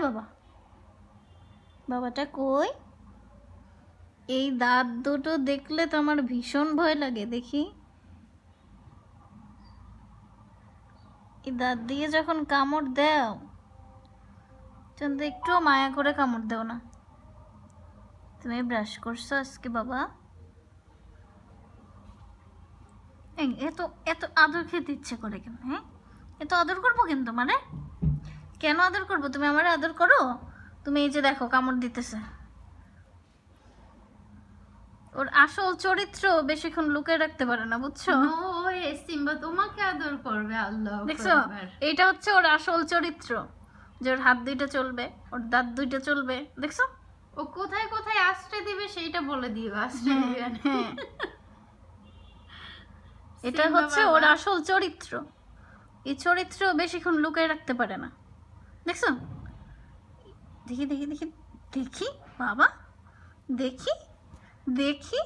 বাবা, বাবাটা কই? এই দাঁত দুটো দেখলে তো আমার ভীষণ ভয় লাগে। দেখি, এই দাঁত দিয়ে যখন কামড় দাও তখন তো একটুও মায়া করে কামড় দাও না। তুমি ব্রাশ করছো আজকে বাবা? এত এত আদর খেতে ইচ্ছে করে কেন? হ্যাঁ, এত আদর করবো কিন্তু, মানে কেন আদর করবো? তুমি আমার আদর করো? তুমি এই যে দেখো কামড় দিতেছে। ওর আসল চরিত্র বেশিক্ষণ লুকিয়ে রাখতে পারে না, বুঝছো? সিম্বা তোমাকে আদর করবে, আল্লাহ দেখছো, এইটা হচ্ছে ওর আসল চরিত্র, যে ওর হাত দুইটা চলবে, ওর দাঁত দুইটা চলবে। দেখছো, ও কোথায় কোথায় আশ্রয় দিবে সেইটা বলে দিও। আশ্রয় দিবে, হ্যাঁ, এটা হচ্ছে ওর আসল চরিত্র। এই চরিত্র বেশিক্ষণ লুকিয়ে রাখতে পারে না। দেখছো, দেখি দেখি দেখি দেখি বাবা, দেখি দেখি,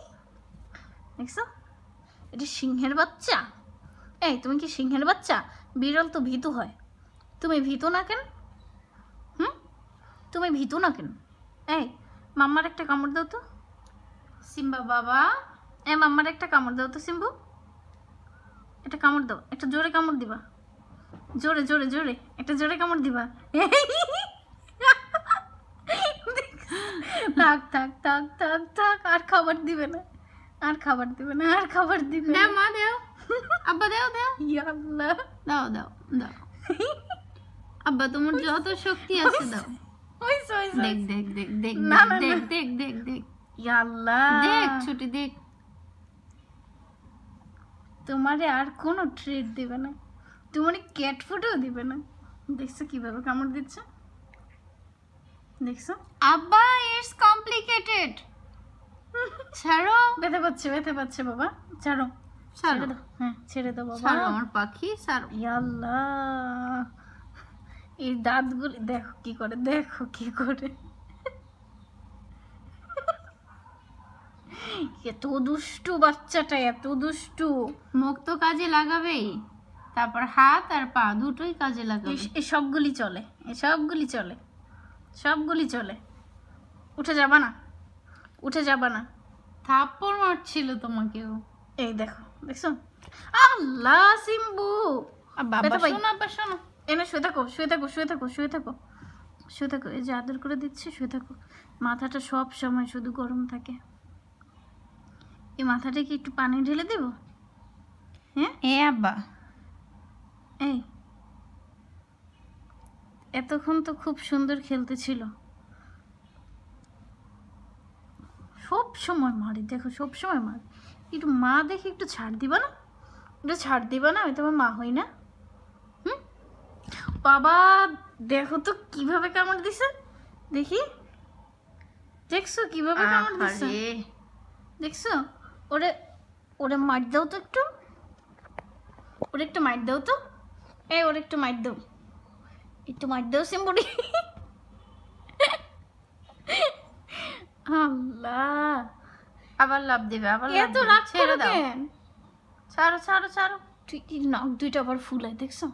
দেখছো, এটা সিংহের বাচ্চা। এই তুমি কি সিংহের বাচ্চা? বিড়াল তো ভীতু হয়, তুমি ভীতু না কেন? তুমি ভীতু না কেন? এই মাম্মার একটা কামড় দাও তো সিম্বা বাবা। মাম্মার একটা কামড় দাও তো সিম্বু, একটা কামড় দাও, একটা জোরে কামড় দিবা, জোরে জোরে জোরে, একটা জোরে কামড় দিবা। থাক থাক থাক থাক থাক, আর খাবার দিবে না, আর খাবার দিবে না, আর খাবার দিবে না। মা দাও, আব্বা দাও দাও, ইয়াল্লাহ, দাও দাও দাও। আব্বা তোমার যত শক্তি আছে দাও। দেখ দেখ দেখ দেখ দেখ দেখ দেখ দেখ, ইয়াল্লাহ, দেখ ছুটি দেখ। তোমারে আর কোনো ট্রিট দিবে না, তোমারে ক্যাট ফুডও দিবে না। দেখছো কিভাবে কামড় দিচ্ছে? দেখছো আব্বা, ইটস কমপ্লিকেটেড। ছাড়ো, ব্যথা পাচ্ছে, ব্যথা পাচ্ছে বাবা, ছাড়ো, ছেড়ে দাও। হ্যাঁ, ছেড়ে দাও বাবা, ছাড়ো আমার পাখি, ছাড়ো। ইয়াল্লাহ, এই দাঁতগুলি দেখো কি করে, দেখো কি করে, এত দুষ্টু বাচ্চাটা, এত দুষ্টু। মুখ তো কাজে লাগাবেই, তারপর হাত আর পা দুটোই কাজে লাগাবে। এই সবগুলি চলে, এই সবগুলি চলে, সবগুলি চলে। উঠে যাবা না, উঠে যাবা না। থাপ্পড় মারছিল তোমাকেও। এই দেখো, দেখছো? আল্লাহ সিম্বু, বাবা শোনো, আব্বা শোনো। এনে শুয়ে থাকো, শুয়ে থাকো, শুয়ে থাকো, শুয়ে থাকো, শুয়ে থাকো। এই যে আদর করে দিচ্ছে, শুয়ে থাকো। মাথাটা সব সময় শুধু গরম থাকে। এই মাথাটা কি একটু পানি ঢেলে দেব? হ্যাঁ আব্বা, এই এতক্ষণ তো খুব সুন্দর খেলতেছিল, সব সময় মারি, দেখো সব সময় মারি। একটু মা দেখি একটু ছাড় দিবা না, একটু ছাড় দিবা না? আমি তোমার মা হই না? বাবা দেখো তো কিভাবে কামড় দিছে, দেখি, দেখছো কিভাবে কামড় দিছে? দেখছো? ওরে ওরে মার দাও তো একটু, ওরে একটু মার দাও তো, ওরে একটু মার দাও, একটু মার দাও সিম্বুরি। আল্লাহ, আবার লাভ দিবে, আবার এত রাগ ছেড়ে দাও। কেন? ছাড়ো ছাড়ো ছাড়ো, তুই নাক দুইটা আবার ফুলায়, দেখছো?